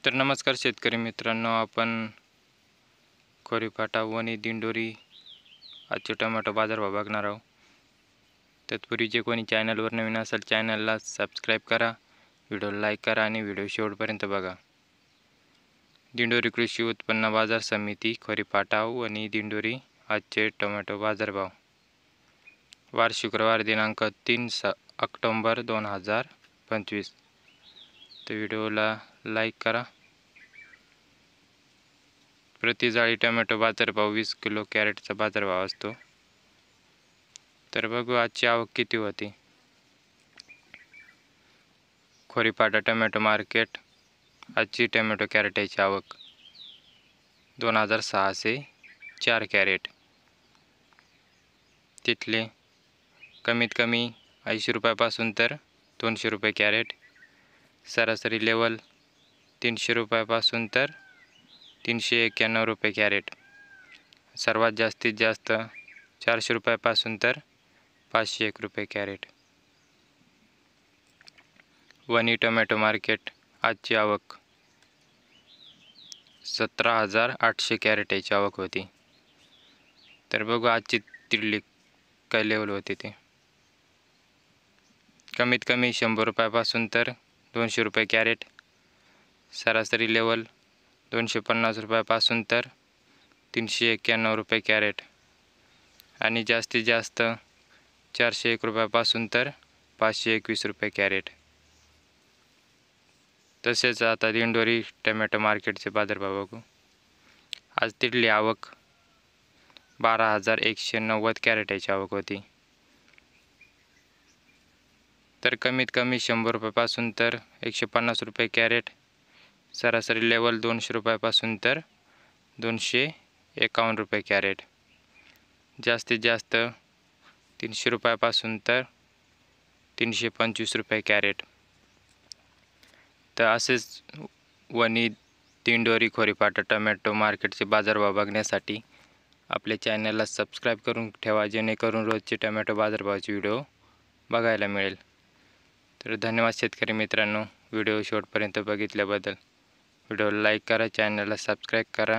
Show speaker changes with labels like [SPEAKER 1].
[SPEAKER 1] तर नमस्कार शेतकरी मित्रांनो, आपण खोरीपाटा वणी दिंडोरी आजचे टोमॅटो बाजारभाव बघणार आहोत। तत्पूर्वी जे कोणी चॅनलवर नवीन असेल चॅनलला सबस्क्राईब करा, व्हिडिओ लाईक करा आणि व्हिडिओ शेवटपर्यंत बघा। दिंडोरी कृषी उत्पन्न बाजार समिती खोरीपाटा वणी दिंडोरी आजचे टोमॅटो बाजारभाव। वार शुक्रवार दिनांक 3 ऑक्टोबर 2025। तर व्हिडिओला लाईक करा। प्रति जाळी टोमॅटो बाजारभाव 20 किलो कॅरेटचा बाजारभाव असतो। तर बघू आजची आवक किती होती। खोरीपाटा टोमॅटो मार्केट आजची टोमॅटो कॅरेटची आवक 2604 कॅरेट। तिथले कमीत कमी 80 रुपयापासून तर 200 रुपये कॅरेट, सरासरी लेवल 300 रुपयापासून तर 391 रुपये कॅरेट, सर्वात जास्तीत जास्त 400 रुपयापासून तर 501 रुपये कॅरेट। वणी टोमॅटो मार्केट आजची आवक 17800 कॅरेटची आवक होती। तर बघू आजची तिथली काय लेवल होती ते। कमीत कमी 100 रुपयापासून तर 200 रुपये कॅरेट, सरासरी लेवल 250 रुपयापासून तर 391 रुपये कॅरेट आणि जास्तीत जास्त 401 रुपयापासून तर 521 रुपये कॅरेट। तसेच आता दिंडोरी टोमॅटो मार्केटचे बाजारभाव बघू। आज तिथली आवक 12190 कॅरेटची आवक होती। तर कमीत कमी 100 रुपयापासून तर 150 रुपये कॅरेट, सरासरी लेवल 200 रुपयापासून तर 251 रुपये कॅरेट, जास्तीत जास्त 300 रुपयापासून तर 325 रुपये कॅरेट। तर असेच वणी दिंडोरी खोरीपाटा टोमॅटो मार्केटचे बाजारभाव बघण्यासाठी आपल्या चॅनलला सबस्क्राईब करून ठेवा, जेणेकरून रोजचे टोमॅटो बाजारभावाचे व्हिडिओ बघायला मिळेल। तर धन्यवाद शेतकरी मित्रांनो, व्हिडिओ शेवटपर्यंत बघितल्याबद्दल। व्हिडिओला लाईक करा, चॅनलला सबस्क्राईब करा।